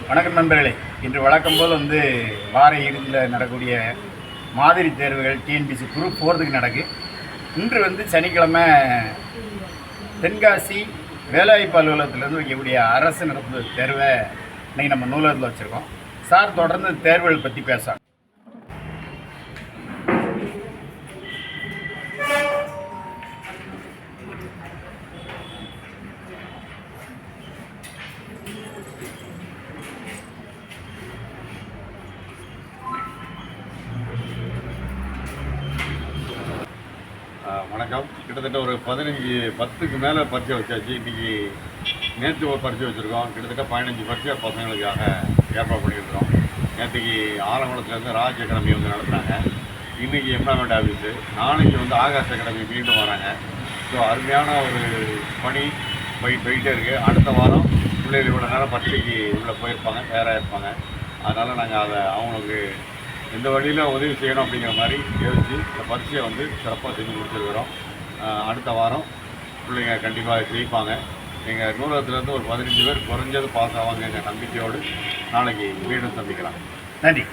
வணக்கம் நண்பர்களே. இன்று வழக்கம் போல் வார இறுதியில் நடக்கக்கூடிய மாதிரி தேர்வுகள் டிஎன்பிசி குரூப் 4க்கு நடக்கு. இன்று சனிக்கிழமை தென்காசி வேலைவாய்ப்பு அலுவலகத்திலேருந்து வைக்கக்கூடிய அரசு நடப்பு தேர்வை இன்றைக்கி நம்ம நூலகத்தில் வச்சுருக்கோம். சார் தொடர்ந்து தேர்வுகள் பற்றி பேச. வணக்கம். கிட்டத்தட்ட ஒரு 10க்கு மேலே பரீட்சை வச்சாச்சு. இன்றைக்கி நேற்று ஒரு பரீட்சை வச்சுருக்கோம். கிட்டத்தட்ட 15 பரீட்சை பசங்களுக்காக ஏற்பாடு பண்ணியிருக்கிறோம். நேற்றுக்கு ஆலங்குளத்துலேருந்து ராஜ் அகாடமி நடத்துகிறாங்க. இன்றைக்கி எம்ப்ளாய்மெண்ட் ஆஃபீஸு, நாளைக்கு ஆகாஷ் அகாடமி மீண்டும் வராங்க. ஸோ அருமையான ஒரு பணி போயிட்டே இருக்குது. அடுத்த வாரம் பிள்ளைகள் இவ்வளோ நேரம் பரீட்சைக்கு உள்ளே போயிருப்பாங்க, தயாராக இருப்பாங்க. அதனால் நாங்கள் அதை அவங்களுக்கு எந்த வழியில் உதவி செய்யணும் அப்படிங்கிற மாதிரி யோசித்து இந்த பரீட்சையை சிறப்பாக செஞ்சு முடிச்சிருக்கிறோம். அடுத்த வாரம் பிள்ளைங்க கண்டிப்பாக ஜெயிப்பாங்க. எங்கள் நூலகத்துலேருந்து ஒரு 15 பேர் குறைஞ்சது பாஸ் ஆவாங்க எங்கள் நம்பிக்கையோடு நாளைக்கு மீண்டும் சந்திக்கலாம். நன்றி.